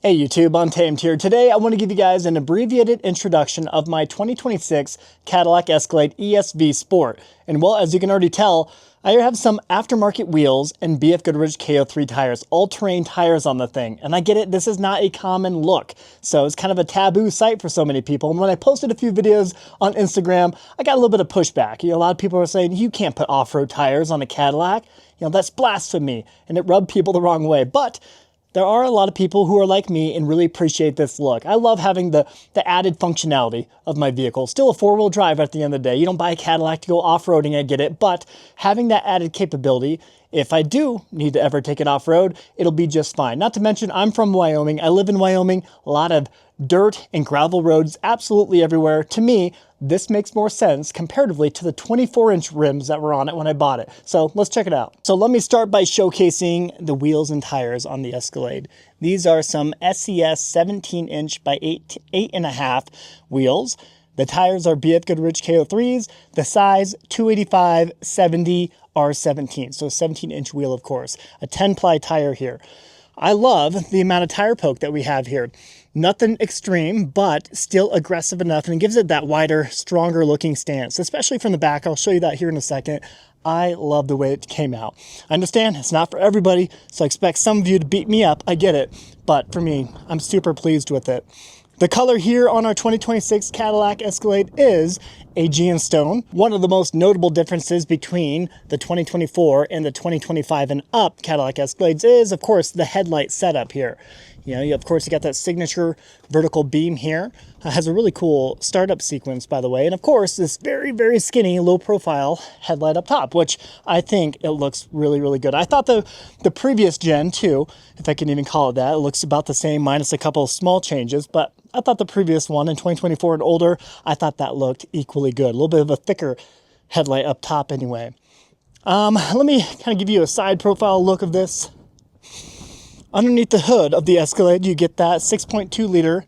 Hey YouTube, Untamed here. Today I want to give you guys an abbreviated introduction of my 2026 Cadillac Escalade ESV Sport. And well, as you can already tell, I have some aftermarket wheels and BFGoodrich KO3 tires, all-terrain tires on the thing. And I get it, this is not a common look. So it's kind of a taboo sight for so many people. And when I posted a few videos on Instagram, I got a little bit of pushback. A lot of people are saying, you can't put off-road tires on a Cadillac. That's blasphemy. And it rubbed people the wrong way. But there are a lot of people who are like me and really appreciate this look. I love having the added functionality of my vehicle. Still a four-wheel drive at the end of the day. You don't buy a Cadillac to go off-roading, I get it, but having that added capability, if I do need to ever take it off-road, it'll be just fine. Not to mention, I'm from Wyoming. I live in Wyoming. A lot of dirt and gravel roads absolutely everywhere. To me, this makes more sense comparatively to the 24-inch rims that were on it when I bought it. So let's check it out. So let me start by showcasing the wheels and tires on the Escalade. These are some SCS 17-inch by 8.5 wheels. The tires are BFGoodrich KO3s, the size 285/70 R17, so a 17-inch wheel, of course. A 10-ply tire here. I love the amount of tire poke that we have here. Nothing extreme, but still aggressive enough, and it gives it that wider, stronger looking stance, especially from the back. I'll show you that here in a second. I love the way it came out. I understand it's not for everybody, so I expect some of you to beat me up. I get it, but for me, I'm super pleased with it. The color here on our 2026 Cadillac Escalade is Aegean Stone. One of the most notable differences between the 2024 and the 2025 and up Cadillac Escalades is, of course, the headlight setup here. Of course, you got that signature vertical beam here. It has a really cool startup sequence, by the way. And of course, this very, very skinny, low profile headlight up top, which I think it looks really, really good. I thought the previous gen too, if I can even call it that, it looks about the same minus a couple of small changes, but I thought the previous one in 2024 and older, I thought that looked equally good. A little bit of a thicker headlight up top anyway. Let me kind of give you a side profile look of this. Underneath the hood of the Escalade, you get that 6.2 liter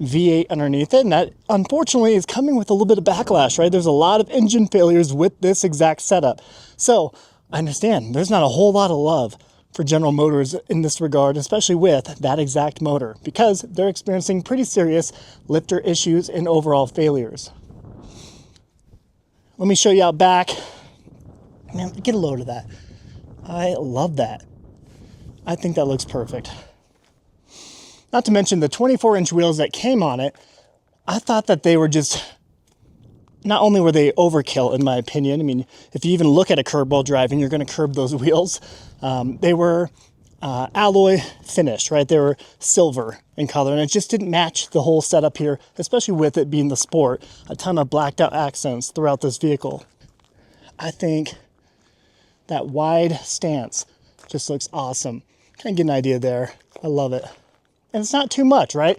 V8 underneath it, and that unfortunately is coming with a little bit of backlash, right? There's a lot of engine failures with this exact setup. So I understand there's not a whole lot of love for General Motors in this regard, especially with that exact motor, because they're experiencing pretty serious lifter issues and overall failures. Let me show you out back. Man, get a load of that. I love that. I think that looks perfect. Not to mention the 24-inch wheels that came on it, I thought that they were just, not only were they overkill in my opinion, I mean, if you even look at a curb while driving, you're going to curb those wheels. They were alloy finished, right? They were silver in color, and it just didn't match the whole setup here, especially with it being the Sport. A ton of blacked out accents throughout this vehicle. I think that wide stance just looks awesome. Kind of get an idea there. I love it. And it's not too much, right?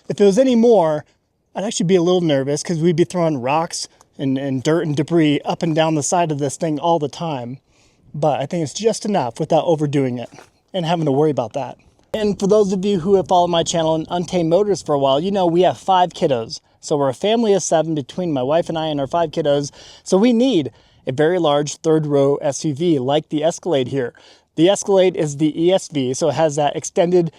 If it was any more, I'd actually be a little nervous because we'd be throwing rocks and dirt and debris up and down the side of this thing all the time. But I think it's just enough without overdoing it and having to worry about that. And for those of you who have followed my channel and Untamed Motors for a while, you know we have 5 kiddos. So we're a family of 7 between my wife and I and our 5 kiddos. So we need a very large third row SUV like the Escalade here. The Escalade is the ESV, so it has that extended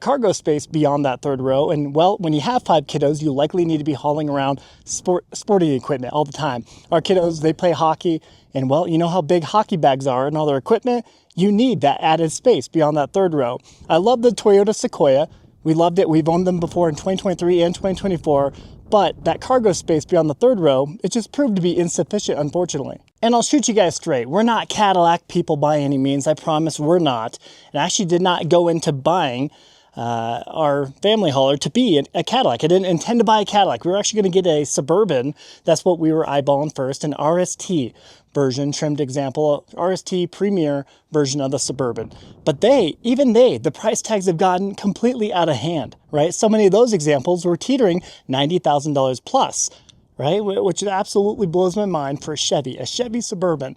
cargo space beyond that third row. And well, when you have 5 kiddos, you likely need to be hauling around sporting equipment all the time. Our kiddos, they play hockey, and well, you know how big hockey bags are and all their equipment. You need that added space beyond that third row. I love the Toyota Sequoia. We loved it. We've owned them before in 2023 and 2024. But that cargo space beyond the third row, it just proved to be insufficient, unfortunately. And I'll shoot you guys straight. We're not Cadillac people by any means. I promise we're not. And I actually did not go into buying our family hauler to be a Cadillac. I didn't intend to buy a Cadillac. We were actually going to get a Suburban. That's what we were eyeballing first, an RST version, trimmed example, RST Premier version of the Suburban. But even the price tags have gotten completely out of hand, right? So many of those examples were teetering $90,000 plus, right? Which absolutely blows my mind for a Chevy Suburban.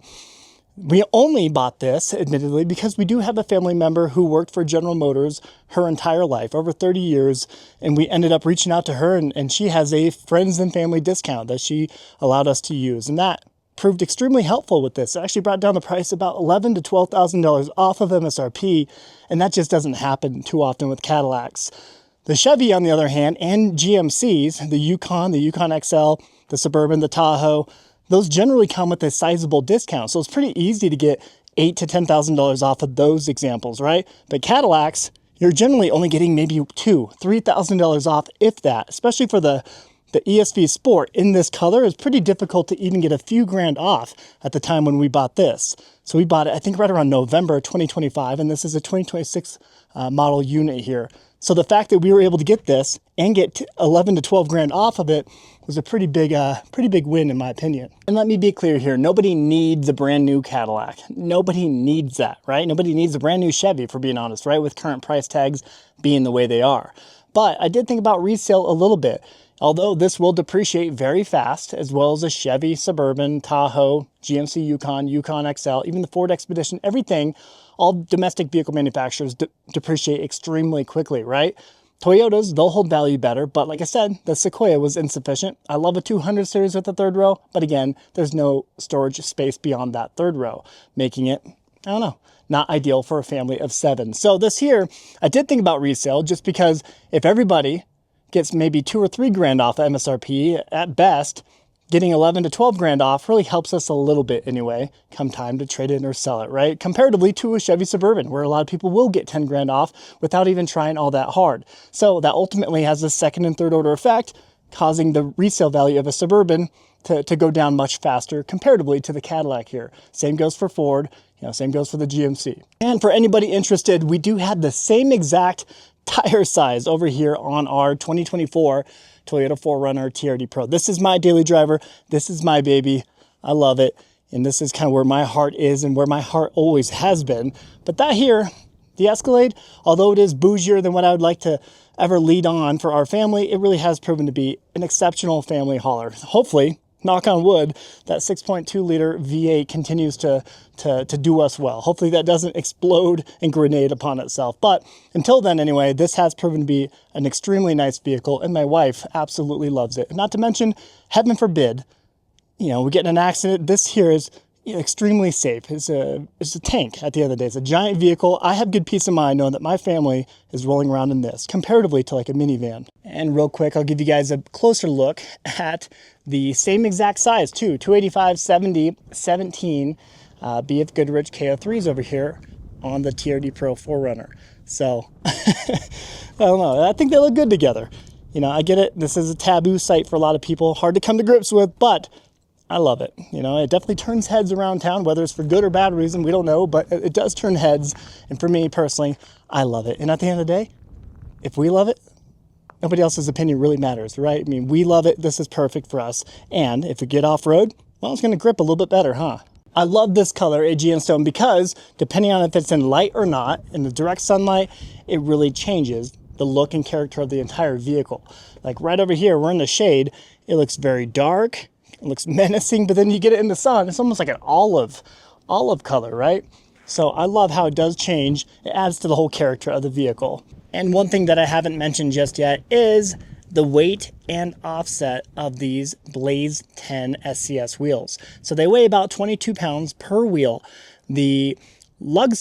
We only bought this, admittedly, because we do have a family member who worked for General Motors her entire life, over 30 years, and we ended up reaching out to her, and she has a friends and family discount that she allowed us to use. And that proved extremely helpful with this. It actually brought down the price about $11,000 to $12,000 off of MSRP, and that just doesn't happen too often with Cadillacs. The Chevy, on the other hand, and GMCs, the Yukon XL, the Suburban, the Tahoe, those generally come with a sizable discount. So it's pretty easy to get $8,000 to $10,000 off of those examples, right? But Cadillacs, you're generally only getting maybe $2,000, $3,000 off, if that, especially for the ESV Sport in this color. Is pretty difficult to even get a few grand off at the time when we bought this. So we bought it, I think, right around November 2025, and this is a 2026 model unit here. So the fact that we were able to get this and get 11 to 12 grand off of it was a pretty big win in my opinion. And let me be clear here, nobody needs a brand new Cadillac. Nobody needs that, right? Nobody needs a brand new Chevy, for being honest, right? With current price tags being the way they are. But I did think about resale a little bit. Although this will depreciate very fast, as well as a Chevy, Suburban, Tahoe, GMC Yukon, Yukon XL, even the Ford Expedition, everything, all domestic vehicle manufacturers depreciate extremely quickly, right? Toyotas, they'll hold value better, but like I said, the Sequoia was insufficient. I love a 200 series with the third row, but again, there's no storage space beyond that third row, making it, I don't know, not ideal for a family of 7. So this here, I did think about resale, just because if everybody gets maybe 2 or 3 grand off of MSRP at best, getting 11 to 12 grand off really helps us a little bit anyway, come time to trade in or sell it, right? Comparatively to a Chevy Suburban, where a lot of people will get 10 grand off without even trying all that hard. So that ultimately has a second and third order effect, causing the resale value of a Suburban to go down much faster comparatively to the Cadillac here. Same goes for Ford, same goes for the GMC. And for anybody interested, we do have the same exact tire size over here on our 2024 Toyota 4Runner TRD Pro. This is my daily driver. This is my baby. I love it. And this is kind of where my heart is and where my heart always has been. But that here, the Escalade, although it is bougier than what I would like to ever lead on for our family, it really has proven to be an exceptional family hauler. Hopefully, knock on wood, that 6.2 liter V8 continues to do us well. Hopefully that doesn't explode and grenade upon itself. But until then anyway, this has proven to be an extremely nice vehicle, and my wife absolutely loves it. Not to mention, heaven forbid, we get in an accident. This here is extremely safe. It's a tank at the end of the day. It's a giant vehicle. I have good peace of mind knowing that my family is rolling around in this, comparatively to like a minivan. And real quick, I'll give you guys a closer look at the same exact size too, 285, 70, 17 BFGoodrich KO3s over here on the TRD Pro 4Runner. So, I don't know. I think they look good together. I get it. This is a taboo site for a lot of people, hard to come to grips with, but I love it. It definitely turns heads around town, whether it's for good or bad reason, we don't know, but it does turn heads. And for me personally, I love it. And at the end of the day, if we love it, nobody else's opinion really matters, right? I mean, we love it. This is perfect for us. And if we get off road, well, it's going to grip a little bit better, huh? I love this color, Aegean Stone, because depending on if it's in light or not, in the direct sunlight, it really changes the look and character of the entire vehicle. Like right over here, we're in the shade. It looks very dark. It looks menacing, but then you get it in the sun, it's almost like an olive color, right? So I love how it does change. It adds to the whole character of the vehicle. And one thing that I haven't mentioned just yet is the weight and offset of these Blaze 10 SCS wheels. So they weigh about 22 pounds per wheel. The lug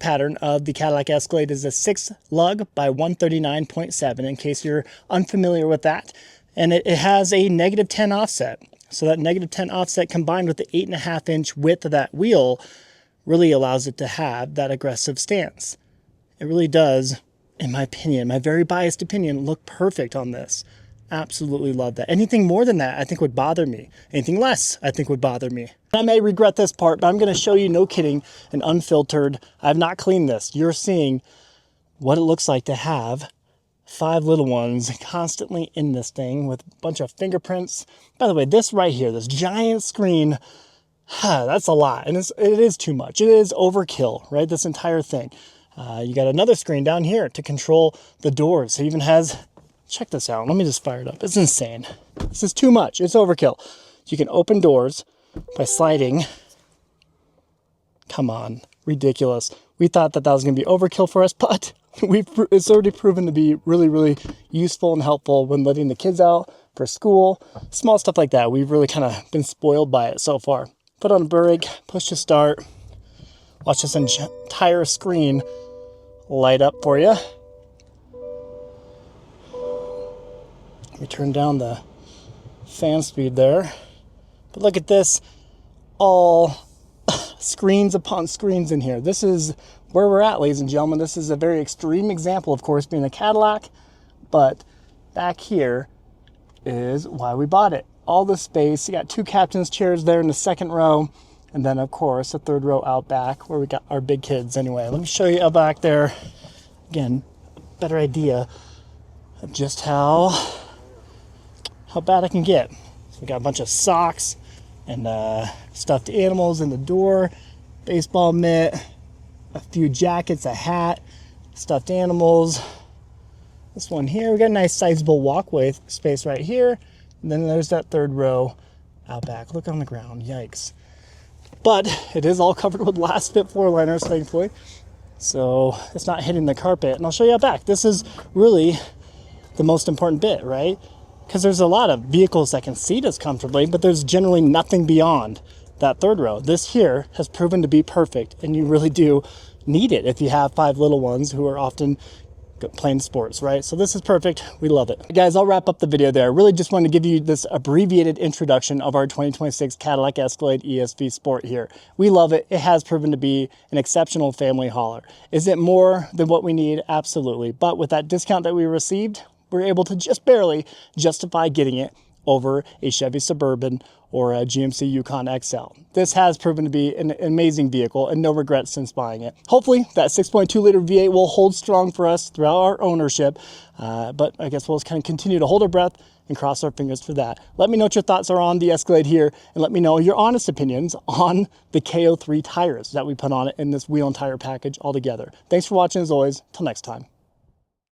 pattern of the Cadillac Escalade is a 6 lug by 139.7, in case you're unfamiliar with that. And it has a -10 offset. So that -10 offset combined with the 8.5-inch width of that wheel really allows it to have that aggressive stance. It really does, in my opinion, my very biased opinion, look perfect on this. Absolutely love that. Anything more than that, I think would bother me. Anything less, I think would bother me. I may regret this part, but I'm going to show you, no kidding, an unfiltered. I have not cleaned this. You're seeing what it looks like to have 5 little ones constantly in this thing with a bunch of fingerprints. By the way, this right here, this giant screen, that's a lot. And it is too much. It is overkill, right? This entire thing. You got another screen down here to control the doors. It even has, check this out. Let me just fire it up. It's insane. This is too much. It's overkill. You can open doors by sliding. Come on, ridiculous. We thought that was going to be overkill for us, but it's already proven to be really, really useful and helpful when letting the kids out for school, small stuff like that. We've really kind of been spoiled by it so far. Put on a brake, push to start. Watch this entire screen light up for you. Let me turn down the fan speed there. But look at this, all screens upon screens in here. This is where we're at, ladies and gentlemen. This is a very extreme example, of course, being a Cadillac, but back here is why we bought it. All the space. You got 2 captain's chairs there in the second row, and then of course a third row out back where we got our big kids. Anyway, let me show you out back there again, better idea of just how bad I can get. So we got a bunch of socks and stuffed animals in the door, baseball mitt, a few jackets, a hat, stuffed animals. This one here, we got a nice sizable walkway space right here. And then there's that third row out back. Look on the ground, yikes. But it is all covered with last fit floor liners, thankfully. So it's not hitting the carpet. And I'll show you out back. This is really the most important bit, right? Because there's a lot of vehicles that can seat us comfortably, but there's generally nothing beyond that third row. This here has proven to be perfect, and you really do need it if you have 5 little ones who are often playing sports, right? So this is perfect. We love it. Guys, I'll wrap up the video there. I really just wanted to give you this abbreviated introduction of our 2026 Cadillac Escalade ESV Sport here. We love it. It has proven to be an exceptional family hauler. Is it more than what we need? Absolutely. But with that discount that we received, we're able to just barely justify getting it over a Chevy Suburban or a GMC Yukon XL. This has proven to be an amazing vehicle and no regrets since buying it. Hopefully that 6.2 liter V8 will hold strong for us throughout our ownership, but I guess we'll just kind of continue to hold our breath and cross our fingers for that. Let me know what your thoughts are on the Escalade here, and let me know your honest opinions on the KO3 tires that we put on it in this wheel and tire package altogether. Thanks for watching as always. Till next time.